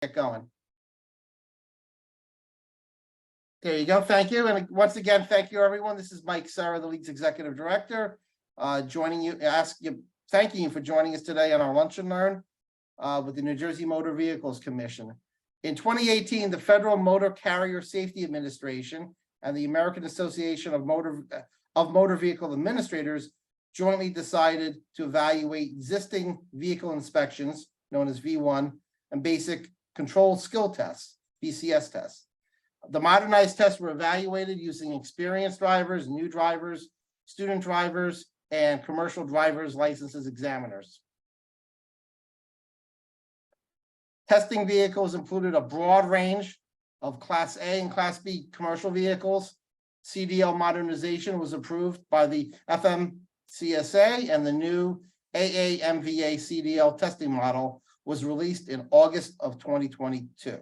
Get going. There you go. Thank you. And once again, thank you, everyone. This is Mike Serra, the League's Executive Director, joining you, thanking you for joining us today on our Lunch and Learn with the New Jersey Motor Vehicles Commission. In 2018, the Federal Motor Carrier Safety Administration and the American Association of Motor Vehicle Administrators jointly decided to evaluate existing vehicle inspections, known as V1, and basic control skill tests, BCS tests. The modernized tests were evaluated using experienced drivers, new drivers, student drivers, and commercial drivers licenses examiners. Testing vehicles included a broad range of Class A and Class B commercial vehicles. CDL modernization was approved by the FMCSA, and the new NJMVC CDL testing model was released in August of 2022.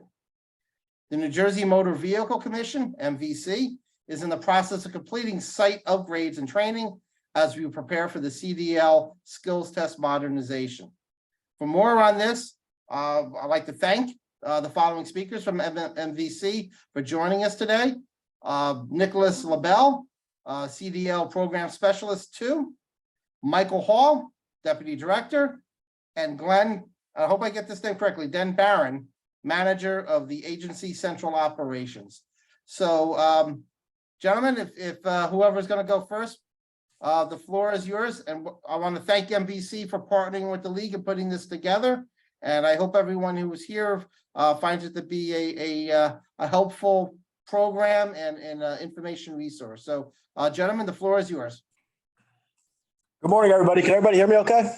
The New Jersey Motor Vehicle Commission, MVC, is in the process of completing site upgrades and training as we prepare for the CDL skills test modernization. For more on this, I'd like to thank the following speakers from MVC for joining us today. Nicholas LaBelle, CDL Program Specialist 2, Michael Hall, Deputy Director, and Glenn, I hope I get this name correctly, Den Barron, Manager of the Agency Central Operations. So, gentlemen, if whoever's going to go first, the floor is yours. And I want to thank MVC for partnering with the League and putting this together. And I hope everyone who was here finds it to be a helpful program and information resource. So, gentlemen, the floor is yours. Good morning, everybody. Can everybody hear me okay?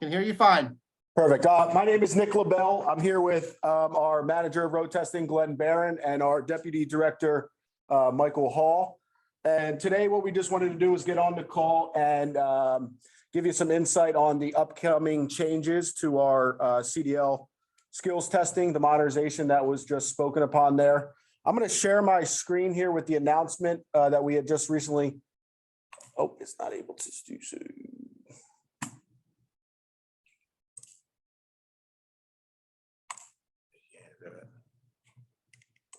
Can hear you fine. Perfect. My name is Nick LaBelle. I'm here with our Manager of Road Testing, Glenn Barron, and our Deputy Director, Michael Hall. And today what we just wanted to do was get on the call and give you some insight on the upcoming changes to our CDL skills testing, the modernization that was just spoken upon there. I'm going to share my screen here with the announcement that we had just recently. Oh, it's not able to do so.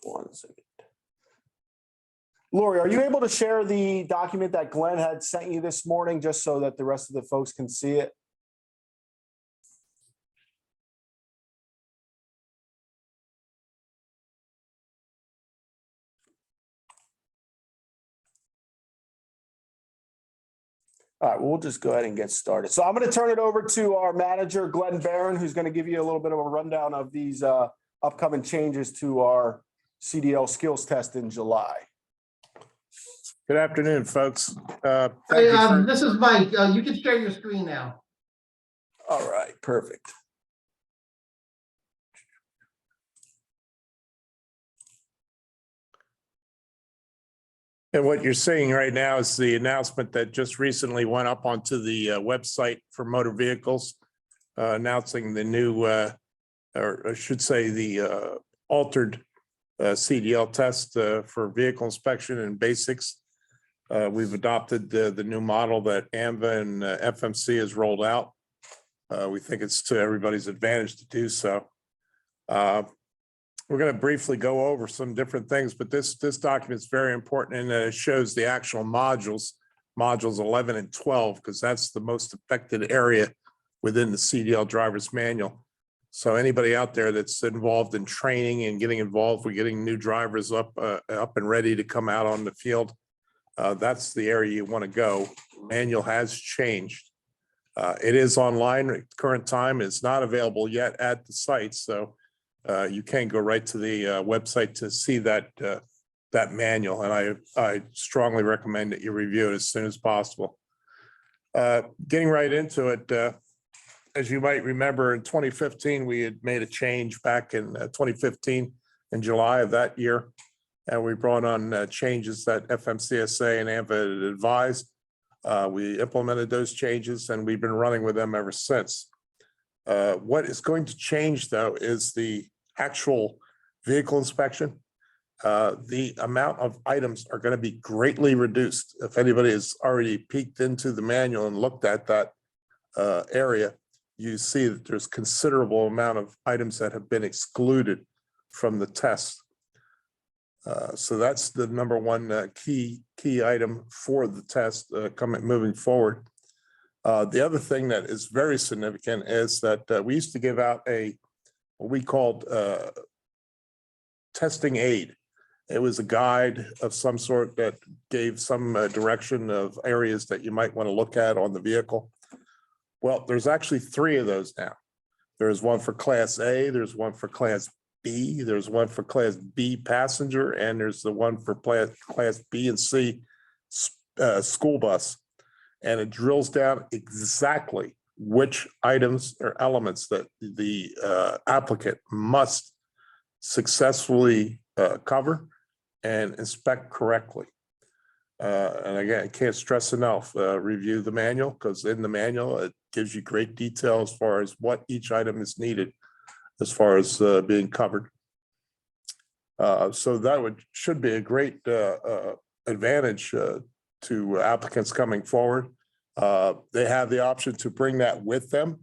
One second. Lori, are you able to share the document that Glenn had sent you this morning, just so that the rest of the folks can see it? All right, we'll just go ahead and get started. So I'm going to turn it over to our manager, Glenn Barron, who's going to give you a little bit of a rundown of these upcoming changes to our CDL skills test in July. Good afternoon, folks. This is Mike. You can share your screen now. All right, perfect. And what you're seeing right now is the announcement that just recently went up onto the website for motor vehicles, announcing the new, or I should say the altered CDL test for vehicle inspection and basics. We've adopted the new model that AMVA and FMC has rolled out. We think it's to everybody's advantage to do so. We're going to briefly go over some different things, but this document is very important, and it shows the actual modules 11 and 12, because that's the most affected area within the CDL driver's manual. So anybody out there that's involved in training and getting involved with getting new drivers up and ready to come out on the field, that's the area you want to go. Manual has changed. It is online at the current time. It's not available yet at the site, so you can go right to the website to see that manual, and I strongly recommend that you review it as soon as possible. Getting right into it, as you might remember, in 2015, we had made a change back in 2015 in July of that year, and we brought on changes that FMCSA and AMVA had advised. We implemented those changes, and we've been running with them ever since. What is going to change, though, is the actual vehicle inspection. The amount of items are going to be greatly reduced. If anybody has already peeked into the manual and looked at that area, you see that there's considerable amount of items that have been excluded from the test. So that's the number one key item for the test moving forward. The other thing that is very significant is that we used to give out what we called testing aid. It was a guide of some sort that gave some direction of areas that you might want to look at on the vehicle. Well, there's actually 3 of those now. There's one for Class A, there's one for Class B, there's one for Class B passenger, and there's the one for Class B and C school bus. And it drills down exactly which items or elements that the applicant must successfully cover and inspect correctly. And again, I can't stress enough, review the manual, because in the manual, it gives you great detail as far as what each item is needed as far as being covered. So that should be a great advantage to applicants coming forward. They have the option to bring that with them.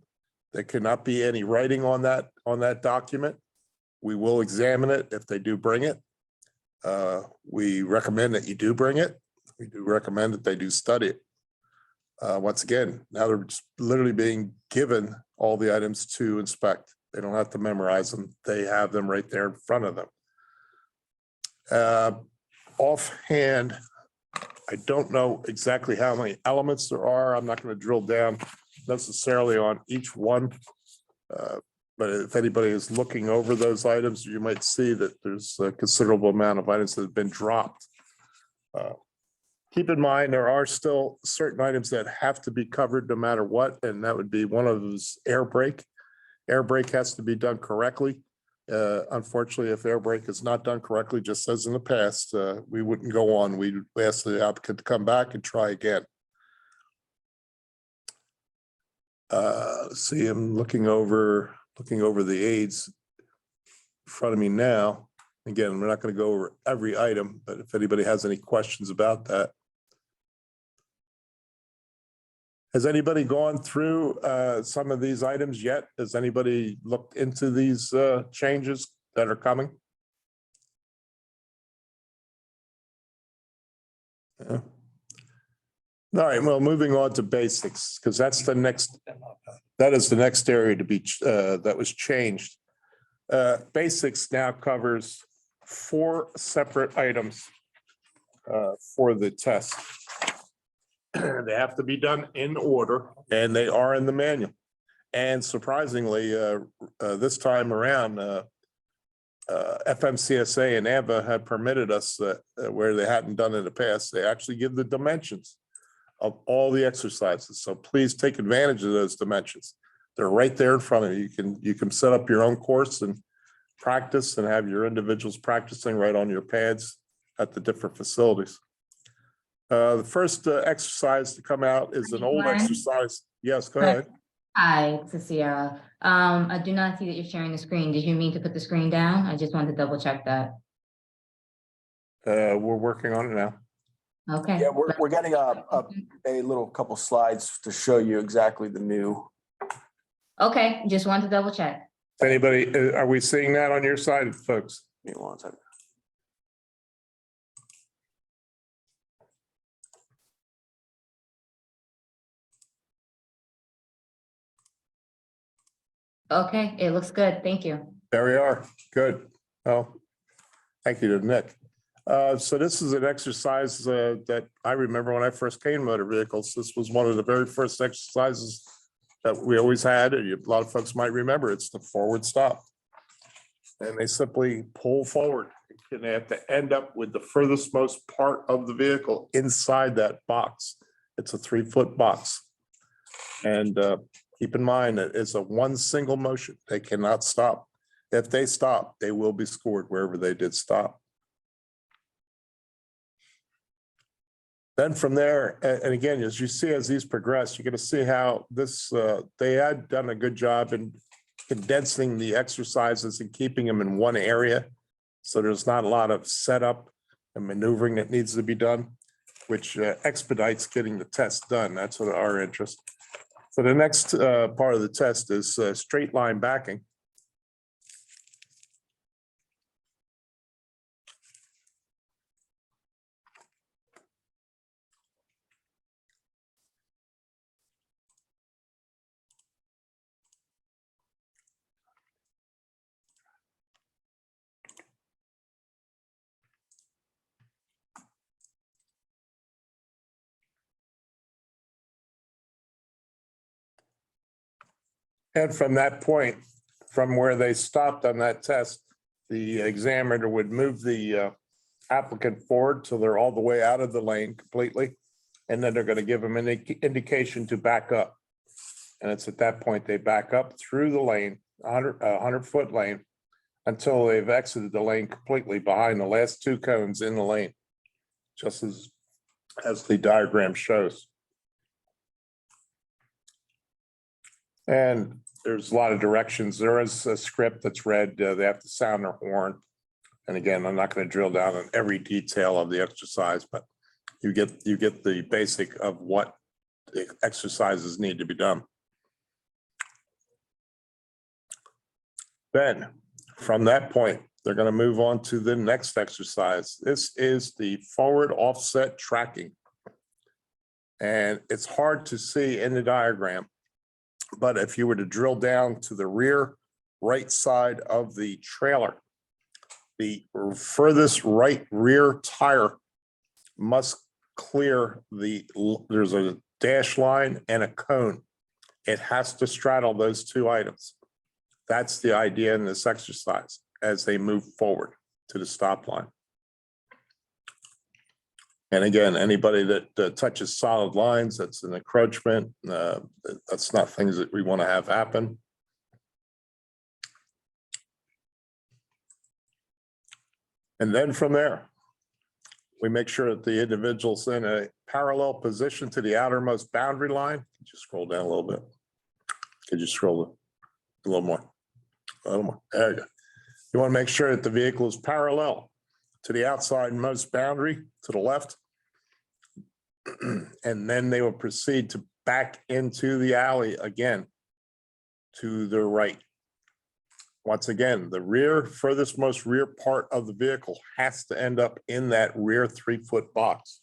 There cannot be any writing on that document. We will examine it if they do bring it. We recommend that you do bring it. We do recommend that they do study it. Once again, now they're just literally being given all the items to inspect. They don't have to memorize them. They have them right there in front of them. Offhand, I don't know exactly how many elements there are. I'm not going to drill down necessarily on each one. But if anybody is looking over those items, you might see that there's a considerable amount of items that have been dropped. Keep in mind, there are still certain items that have to be covered no matter what, and that would be one of those air brake. Air brake has to be done correctly. Unfortunately, if air brake is not done correctly, just as in the past, we wouldn't go on. We'd ask the applicant to come back and try again. See, I'm looking over the aids in front of me now. Again, we're not going to go over every item, but if anybody has any questions about that. Has anybody gone through some of these items yet? Has anybody looked into these changes that are coming? Yeah. All right, well, moving on to basics, because that is the next area to be that was changed. Basics now covers 4 separate items for the test. They have to be done in order, and they are in the manual. And surprisingly, this time around, FMCSA and AMVA had permitted us where they hadn't done in the past. They actually give the dimensions of all the exercises. So please take advantage of those dimensions. They're right there in front of you. You can set up your own course and practice and have your individuals practicing right on your pads at the different facilities. The first exercise to come out is an old exercise. Yes, go ahead. Hi, it's Sierra. I do not see that you're sharing the screen. Did you mean to put the screen down? I just wanted to double check that. We're working on it now. Okay. Yeah, we're getting a little couple slides to show you exactly the new. Okay, just wanted to double check. Anybody, are we seeing that on your side, folks? Give me one second. Okay, it looks good. Thank you. There we are. Good. Oh, thank you to Nick. So this is an exercise that I remember when I first came to motor vehicles. This was one of the very first exercises that we always had. And a lot of folks might remember it's the forward stop. And they simply pull forward. And they have to end up with the furthest most part of the vehicle inside that box. It's a 3-foot box. And keep in mind that it's a one single motion. They cannot stop. If they stop, they will be scored wherever they did stop. Then from there, and again, as you see, as these progress, you're going to see how this, they had done a good job in condensing the exercises and keeping them in one area. So there's not a lot of setup and maneuvering that needs to be done, which expedites getting the test done. That's what our interest. So the next part of the test is straight line backing. And from that point, from where they stopped on that test, the examiner would move the applicant forward till they're all the way out of the lane completely. And then they're going to give them an indication to back up. And it's at that point they back up through the lane, 100-foot lane, until they've exited the lane completely behind the last two cones in the lane, just as the diagram shows. And there's a lot of directions. There is a script that's read. They have to sound their horn. And again, I'm not going to drill down on every detail of the exercise, but you get the basic of what the exercises need to be done. Then from that point, they're going to move on to the next exercise. This is the forward offset tracking. And it's hard to see in the diagram, but if you were to drill down to the rear right side of the trailer, the furthest right rear tire must clear there's a dash line and a cone. It has to straddle those two items. That's the idea in this exercise as they move forward to the stop line. And again, anybody that touches solid lines, that's an encroachment. That's not things that we want to have happen. And then from there, we make sure that the individual's in a parallel position to the outermost boundary line. Could you scroll down a little bit? Could you scroll a little more? A little more. There you go. You want to make sure that the vehicle is parallel to the outside most boundary to the left. And then they will proceed to back into the alley again to the right. Once again, the furthest most rear part of the vehicle has to end up in that rear 3-foot box.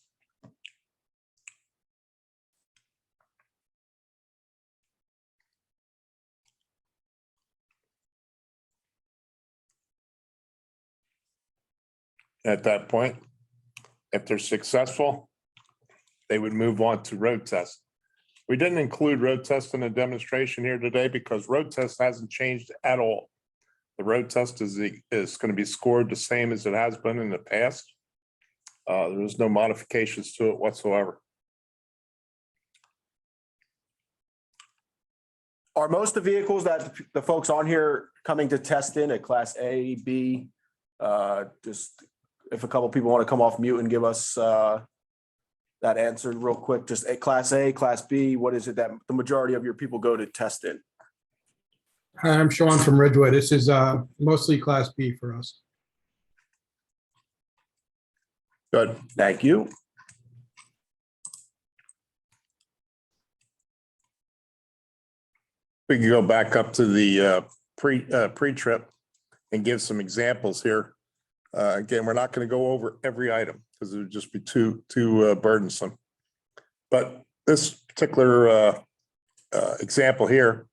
At that point, if they're successful, they would move on to road test. We didn't include road test in the demonstration here today because road test hasn't changed at all. The road test is going to be scored the same as it has been in the past. There's no modifications to it whatsoever. Are most of the vehicles that the folks on here coming to test in at class A, B? Just if a couple people want to come off mute and give us that answer real quick, just a class A, class B, what is it that the majority of your people go to test in? Hi, I'm Sean from Ridgeway. This is mostly Class B for us. Good, thank you. We can go back up to the pre-trip and give some examples here. Again, we're not going to go over every item because it would just be too burdensome. But this particular example here,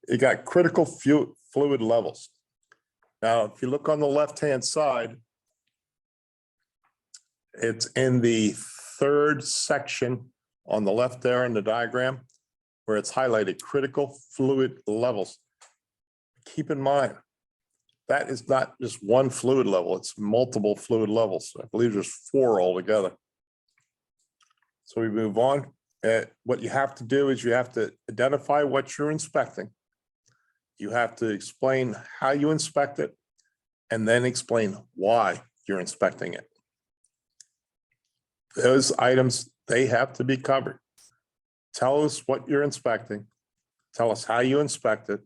you got critical fluid levels. Now, if you look on the left-hand side, it's in the third section on the left there in the diagram where it's highlighted critical fluid levels. Keep in mind, that is not just one fluid level, it's multiple fluid levels. I believe there's 4 altogether. So we move on. What you have to do is you have to identify what you're inspecting. You have to explain how you inspect it and then explain why you're inspecting it. Those items, they have to be covered. Tell us what you're inspecting. Tell us how you inspect it.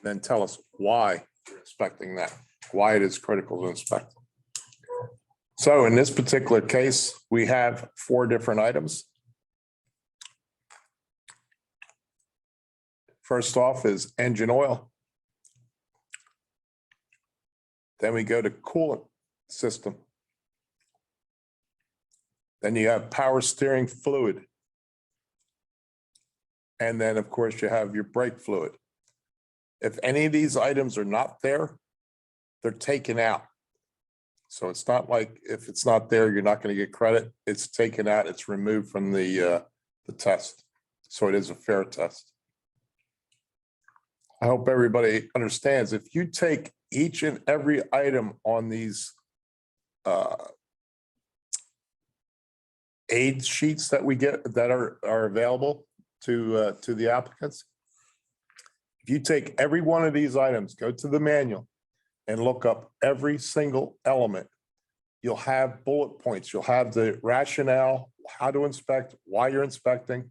Then tell us why you're inspecting that, why it is critical to inspect. So in this particular case, we have 4 different items. First off is engine oil. Then we go to coolant system. Then you have power steering fluid. And then, of course, you have your brake fluid. If any of these items are not there, they're taken out. So it's not like if it's not there, you're not going to get credit. It's taken out, it's removed from the test. So it is a fair test. I hope everybody understands, if you take each and every item on these aid sheets that we get that are available to the applicants. If you take every one of these items, go to the manual and look up every single element, you'll have bullet points. You'll have the rationale, how to inspect, why you're inspecting,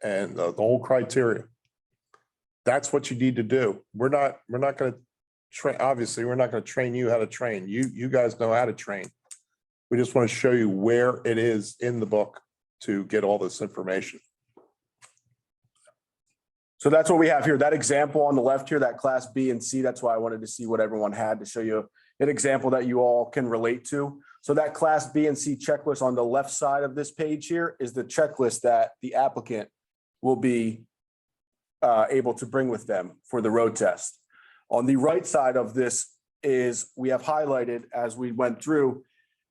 and the whole criteria. That's what you need to do. We're not going to train. Obviously, we're not going to train you how to train. You guys know how to train. We just want to show you where it is in the book to get all this information. So that's what we have here. That example on the left here, that class B and C, that's why I wanted to see what everyone had to show you an example that you all can relate to. So that class B and C checklist on the left side of this page here is the checklist that the applicant will be able to bring with them for the road test. On the right side of this is, we have highlighted as we went through,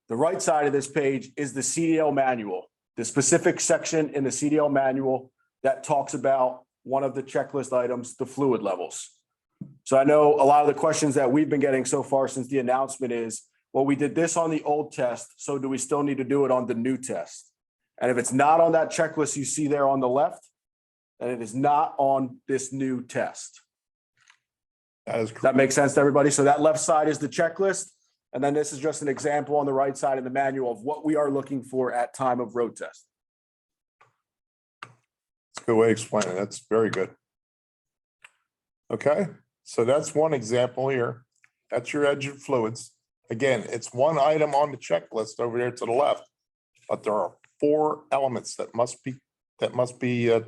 the right side of this page is the CDL manual, the specific section in the CDL manual that talks about one of the checklist items, the fluid levels. So I know a lot of the questions that we've been getting so far since the announcement is, well, we did this on the old test, so do we still need to do it on the new test? And if it's not on that checklist you see there on the left, then it is not on this new test. That That makes sense to everybody? So that left side is the checklist. And then this is just an example on the right side of the manual of what we are looking for at time of road test. It's a good way to explain it. That's very good. Okay, so that's one example here. That's your engine fluids. Again, it's one item on the checklist over there to the left, but there are 4 elements that must be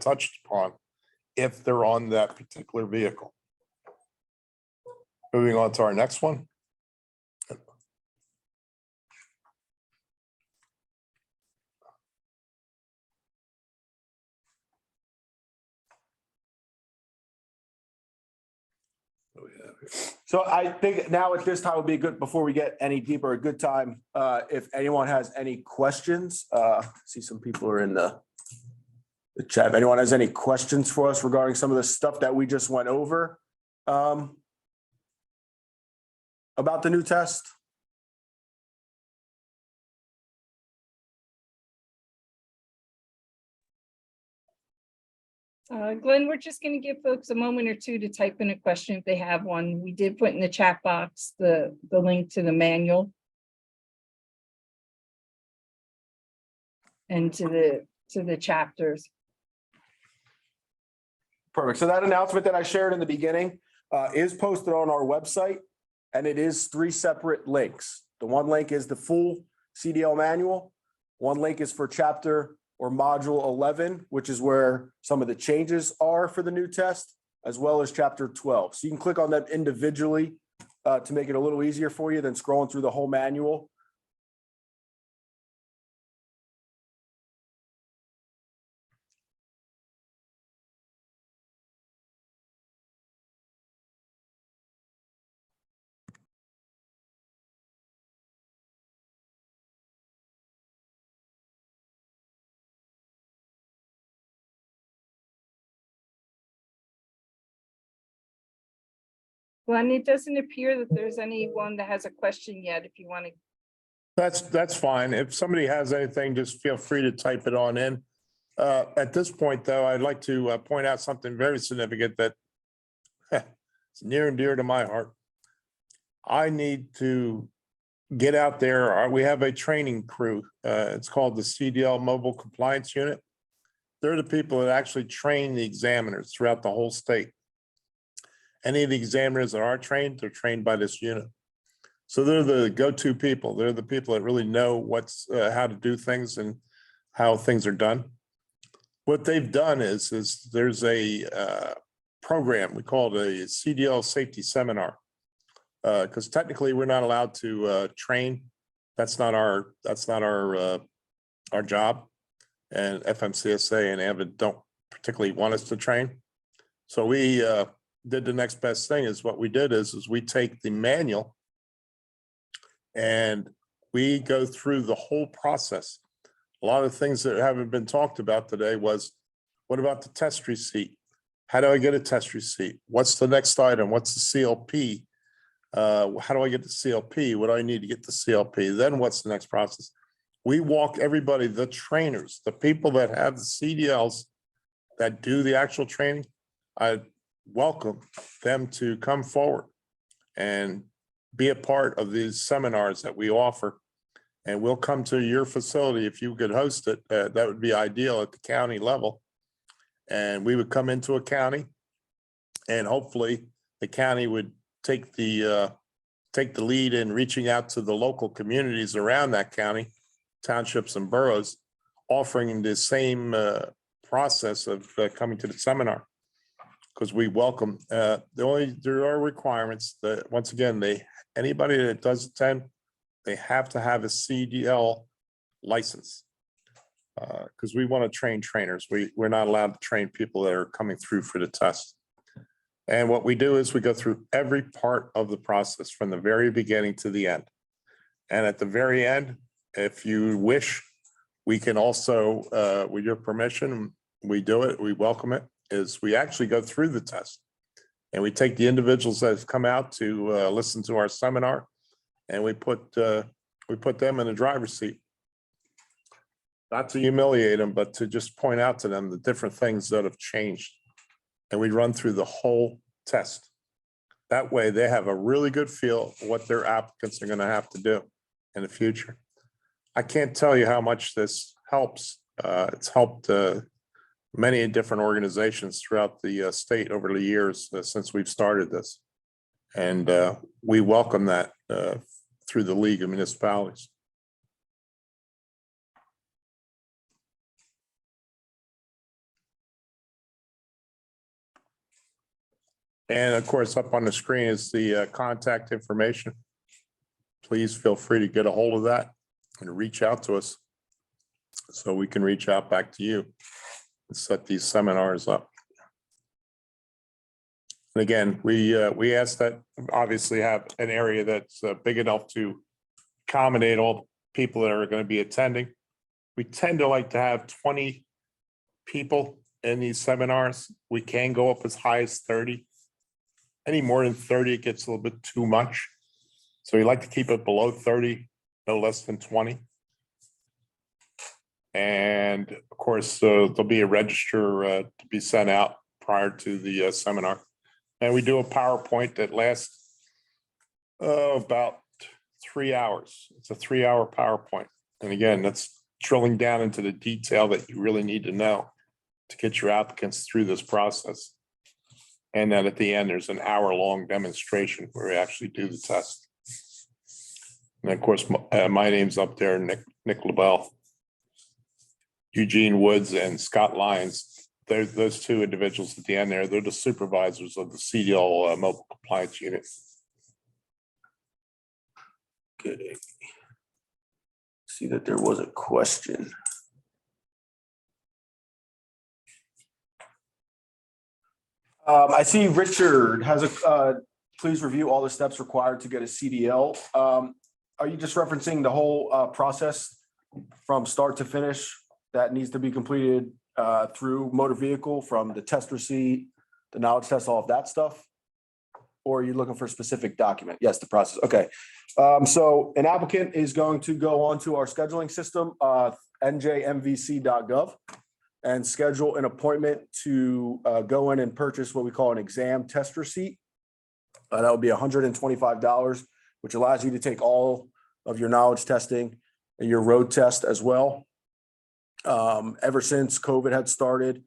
touched upon if they're on that particular vehicle. Moving on to our next one. So I think now at this time would be good, before we get any deeper, a good time, if anyone has any questions, see some people are in the chat. If anyone has any questions for us regarding some of the stuff that we just went over, about the new test. Glenn, we're just going to give folks a moment or two to type in a question if they have one. We did put in the chat box the link to the manual and to the chapters. Perfect. So that announcement that I shared in the beginning is posted on our website, and it is 3 separate links. The one link is the full CDL manual. One link is for chapter or module 11, which is where some of the changes are for the new test, as well as chapter 12. So you can click on them individually to make it a little easier for you than scrolling through the whole manual. Glenn, it doesn't appear that there's anyone that has a question yet. If you want to. That's fine. If somebody has anything, just feel free to type it on in. At this point, though, I'd like to point out something very significant that is near and dear to my heart. I need to get out there. We have a training crew. It's called the CDL Mobile Compliance Unit. They're the people that actually train the examiners throughout the whole state. Any of the examiners that are trained, they're trained by this unit. So they're the go-to people. They're the people that really know how to do things and how things are done. What they've done is there's a program. We call it a CDL safety seminar. Because technically, we're not allowed to train. That's not our job. And FMCSA and AVID don't particularly want us to train. So we did the next best thing. Is what we did is we take the manual and we go through the whole process. A lot of things that haven't been talked about today was, what about the test receipt? How do I get a test receipt? What's the next item? What's the CLP? How do I get the CLP? What do I need to get the CLP? Then what's the next process? We walk everybody, the trainers, the people that have the CDLs that do the actual training. I welcome them to come forward and be a part of these seminars that we offer. And we'll come to your facility if you could host it. That would be ideal at the county level. And we would come into a county, and hopefully the county would take the lead in reaching out to the local communities around that county, townships and boroughs, offering the same process of coming to the seminar. Because we welcome, there are requirements that, once again, anybody that does attend, they have to have a CDL license. Because we want to train trainers. We're not allowed to train people that are coming through for the test. And what we do is we go through every part of the process from the very beginning to the end. And at the very end, if you wish, we can also, with your permission, we do it, we welcome it, is we actually go through the test. And we take the individuals that have come out to listen to our seminar, and we put them in the driver's seat. Not to humiliate them, but to just point out to them the different things that have changed. And we run through the whole test. That way they have a really good feel of what their applicants are going to have to do in the future. I can't tell you how much this helps. It's helped many different organizations throughout the state over the years since we've started this. And we welcome that through the League of Municipalities. And of course, up on the screen is the contact information. Please feel free to get a hold of that and reach out to us so we can reach out back to you and set these seminars up. And again, we ask that obviously have an area that's big enough to accommodate all the people that are going to be attending. We tend to like to have 20 people in these seminars. We can go up as high as 30. Any more than 30, it gets a little bit too much. So we like to keep it below 30, no less than 20. And of course, there'll be a register to be sent out prior to the seminar. And we do a PowerPoint that lasts about 3 hours. It's a 3-hour PowerPoint. And again, that's drilling down into the detail that you really need to know to get your applicants through this process. And then at the end, there's an hour-long demonstration where we actually do the test. And of course, my name's up there, Nick LaBelle. Eugene Woods and Scott Lyons. Those two individuals at the end there, they're the supervisors of the CDL mobile compliance unit. Okay. See that there was a question. I see Richard has a, please review all the steps required to get a CDL. Are you just referencing the whole process from start to finish that needs to be completed through motor vehicle, from the test receipt, the knowledge test, all of that stuff? Or are you looking for a specific document? Yes, the process. Okay. So an applicant is going to go onto our scheduling system, NJMVC.gov, and schedule an appointment to go in and purchase what we call an exam test receipt. That would be $125, which allows you to take all of your knowledge testing and your road test as well. Ever since COVID had started,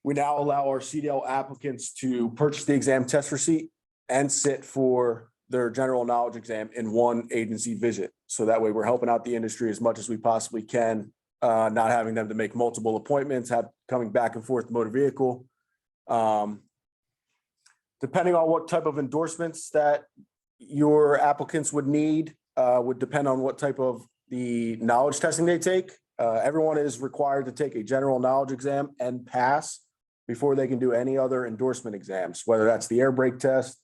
we now allow our CDL applicants to purchase the exam test receipt and sit for their general knowledge exam in one agency visit. So that way we're helping out the industry as much as we possibly can, not having them to make multiple appointments, coming back and forth motor vehicle. Depending on what type of endorsements that your applicants would need, would depend on what type of the knowledge testing they take. Everyone is required to take a general knowledge exam and pass before they can do any other endorsement exams, whether that's the air brake test,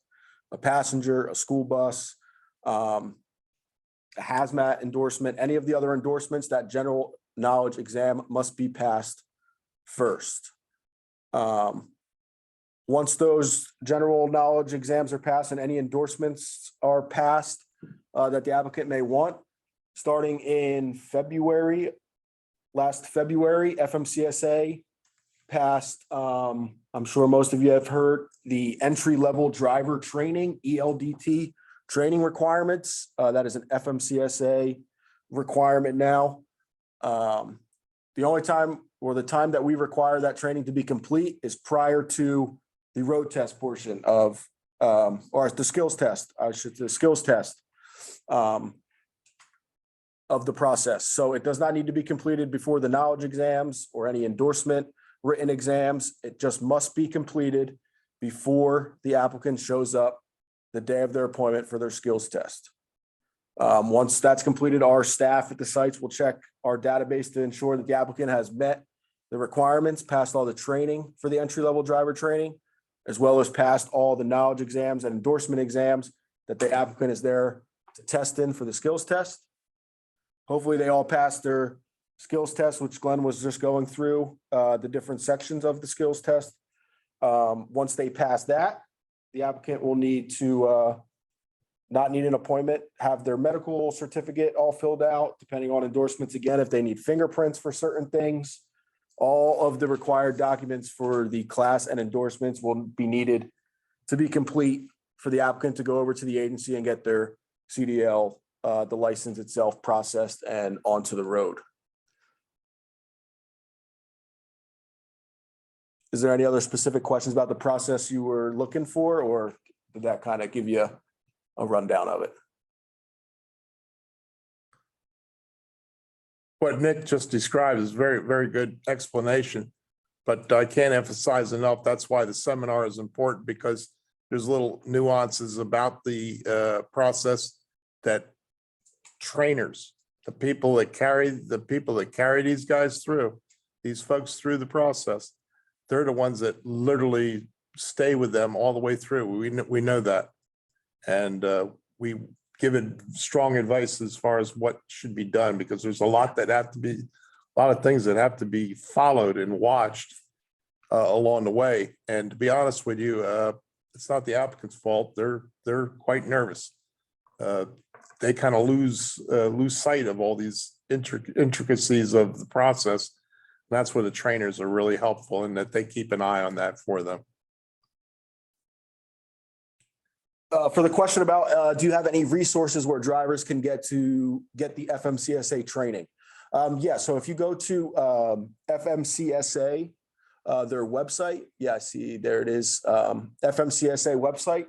a passenger, a school bus, a hazmat endorsement, any of the other endorsements, that general knowledge exam must be passed first. Once those general knowledge exams are passed and any endorsements are passed that the applicant may want, starting in February, last February, FMCSA passed, I'm sure most of you have heard, the entry-level driver training, ELDT training requirements. That is an FMCSA requirement now. The only time or the time that we require that training to be complete is prior to the road test portion of, or the skills test, the skills test of the process. So it does not need to be completed before the knowledge exams or any endorsement written exams. It just must be completed before the applicant shows up the day of their appointment for their skills test. Once that's completed, our staff at the sites will check our database to ensure that the applicant has met the requirements, passed all the training for the entry-level driver training, as well as passed all the knowledge exams and endorsement exams that the applicant is there to test in for the skills test. Hopefully they all passed their skills test, which Glenn was just going through, the different sections of the skills test. Once they pass that, the applicant will need to not need an appointment, have their medical certificate all filled out, depending on endorsements. Again, if they need fingerprints for certain things, all of the required documents for the class and endorsements will be needed to be complete for the applicant to go over to the agency and get their CDL, the license itself processed and onto the road. Is there any other specific questions about the process you were looking for, or did that kind of give you a rundown of it? What Nick just described is very, very good explanation, but I can't emphasize enough. That's why the seminar is important, because there's little nuances about the process that trainers, the people that carry these guys through, these folks through the process, they're the ones that literally stay with them all the way through. We know that. And we give it strong advice as far as what should be done, because there's a lot of things that have to be followed and watched along the way. And to be honest with you, it's not the applicant's fault. They're quite nervous. They kind of lose sight of all these intricacies of the process. And that's where the trainers are really helpful, in that they keep an eye on that for them. For the question about, do you have any resources where drivers can get the FMCSA training? Yeah, so if you go to FMCSA, their website, yeah, I see there it is, FMCSA website,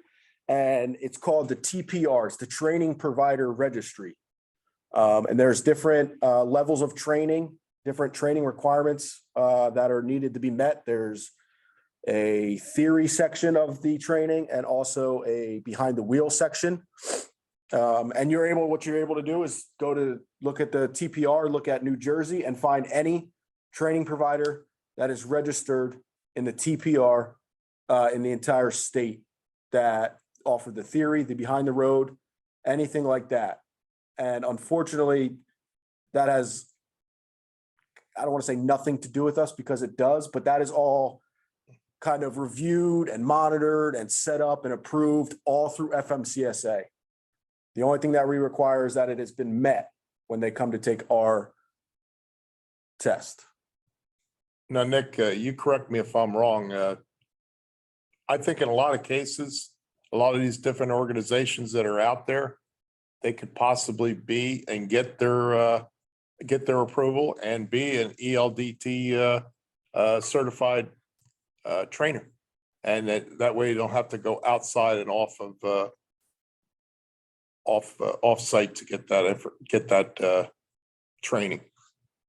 and it's called the TPR, it's the Training Provider Registry. And there's different levels of training, different training requirements that are needed to be met. There's a theory section of the training and also a behind the wheel section. And what you're able to do is look at the TPR, look at New Jersey, and find any training provider that is registered in the TPR in the entire state that offer the theory, the behind the road, anything like that. And unfortunately, that has, I don't want to say nothing to do with us, because it does, but that is all kind of reviewed and monitored and set up and approved all through FMCSA. The only thing that we require is that it has been met when they come to take our test. Now, Nick, you correct me if I'm wrong. I think in a lot of cases, a lot of these different organizations that are out there, they could possibly be and get their approval and be an ELDT certified trainer. And that way you don't have to go outside and off site to get that training.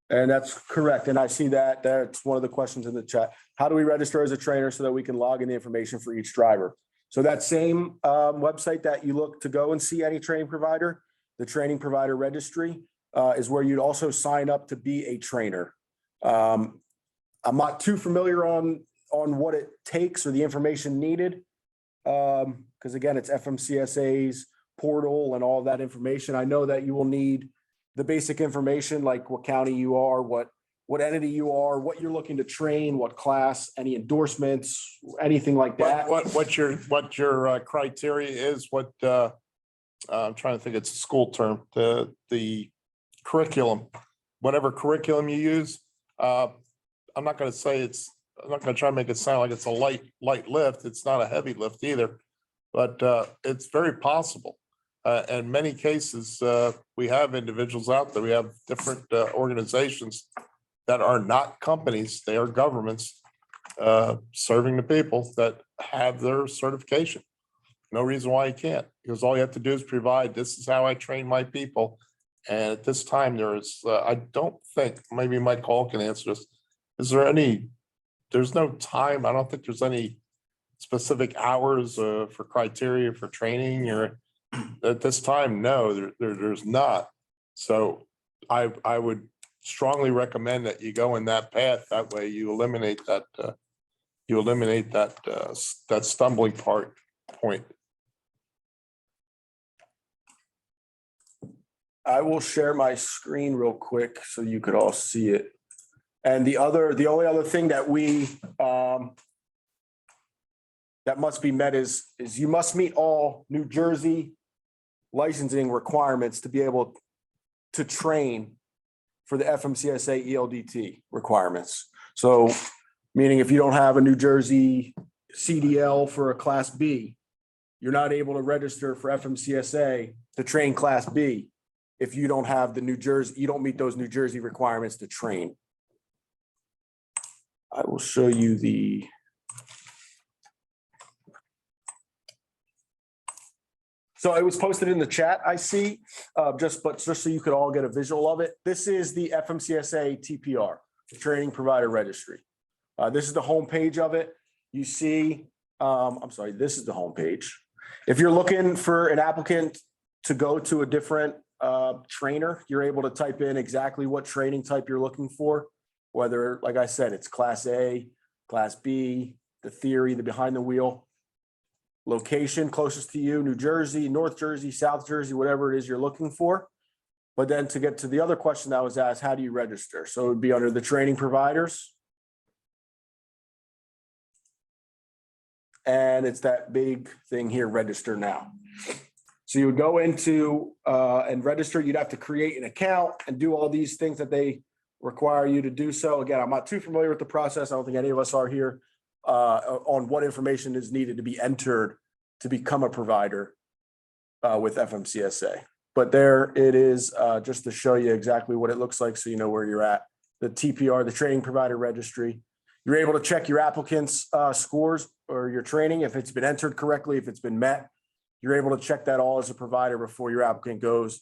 And that's correct. And I see that's one of the questions in the chat. How do we register as a trainer so that we can log in the information for each driver? So that same website that you look to go and see any training provider, the training provider registry, is where you'd also sign up to be a trainer. I'm not too familiar on what it takes or the information needed. Because again, it's FMCSA's portal and all that information. I know that you will need the basic information, like what county you are, what entity you are, what you're looking to train, what class, any endorsements, anything like that. What your criteria is, I'm trying to think, it's a school term, the curriculum, whatever curriculum you use. I'm not going to try to make it sound like it's a light lift. It's not a heavy lift either, but it's very possible. In many cases, we have individuals out there, we have different organizations that are not companies, they are governments serving the people that have their certification. No reason why you can't, because all you have to do is provide, this is how I train my people. And at this time, I don't think, maybe Mike Hall can answer this. Is there there's no time, I don't think there's any specific hours for criteria for training, or at this time, no, there's not. So I would strongly recommend that you go in that path. That way you eliminate that stumbling point. I will share my screen real quick so you could all see it. And the only other thing that that must be met is you must meet all New Jersey licensing requirements to be able to train for the FMCSA ELDT requirements. So meaning if you don't have a New Jersey CDL for a Class B, you're not able to register for FMCSA to train Class B if you don't have you don't meet those New Jersey requirements to train. I will show you the. So it was posted in the chat, I see, just so you could all get a visual of it. This is the FMCSA TPR, Training Provider Registry. This is the homepage of it. You see, I'm sorry, this is the homepage. If you're looking for an applicant to go to a different trainer, you're able to type in exactly what training type you're looking for. Whether, like I said, it's Class A, Class B, the theory, the behind the wheel. Location closest to you, New Jersey, North Jersey, South Jersey, whatever it is you're looking for. But then to get to the other question that was asked, how do you register? So it would be under the training providers. And it's that big thing here, register now. So you would go into and register. You'd have to create an account and do all these things that they require you to do. So again, I'm not too familiar with the process. I don't think any of us are here on what information is needed to be entered to become a provider with FMCSA. But there it is, just to show you exactly what it looks like so you know where you're at. The TPR, the Training Provider Registry. You're able to check your applicants' scores or your training, if it's been entered correctly, if it's been met. You're able to check that all as a provider before your applicant goes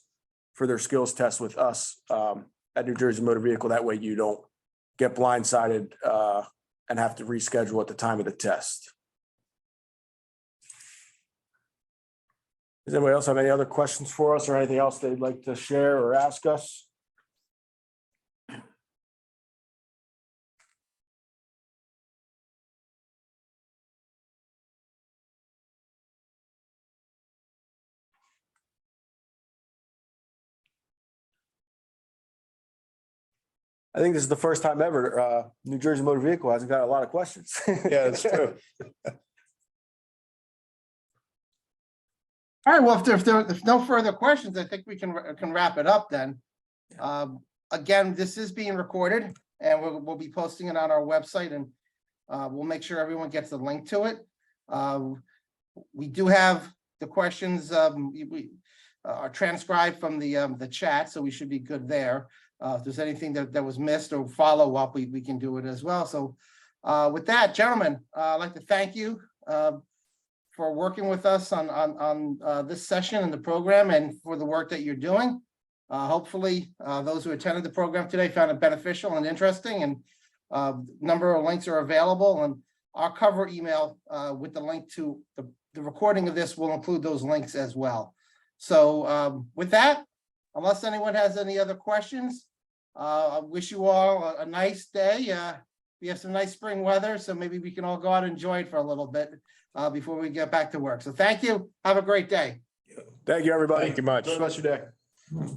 for their skills test with us at New Jersey Motor Vehicle. That way you don't get blindsided and have to reschedule at the time of the test. Does anybody else have any other questions for us or anything else they'd like to share or ask us? I think this is the first time ever New Jersey Motor Vehicle hasn't got a lot of questions. Yeah, it's true. All right, well, if there's no further questions, I think we can wrap it up then. Again, this is being recorded and we'll be posting it on our website, and we'll make sure everyone gets the link to it. We do have the questions we are transcribed from the chat, so we should be good there. If there's anything that was missed or follow up, we can do it as well. So with that, gentlemen, I'd like to thank you for working with us on this session and the program, and for the work that you're doing. Hopefully, those who attended the program today found it beneficial and interesting, and number of links are available, and our cover email with the link to the the recording of this will include those links as well. So with that, unless anyone has any other questions, I wish you all a nice day. We have some nice spring weather, so maybe we can all go out and enjoy it for a little bit before we get back to work. So thank you. Have a great day. Thank you, everybody. Thank you much. Enjoy the rest of your day.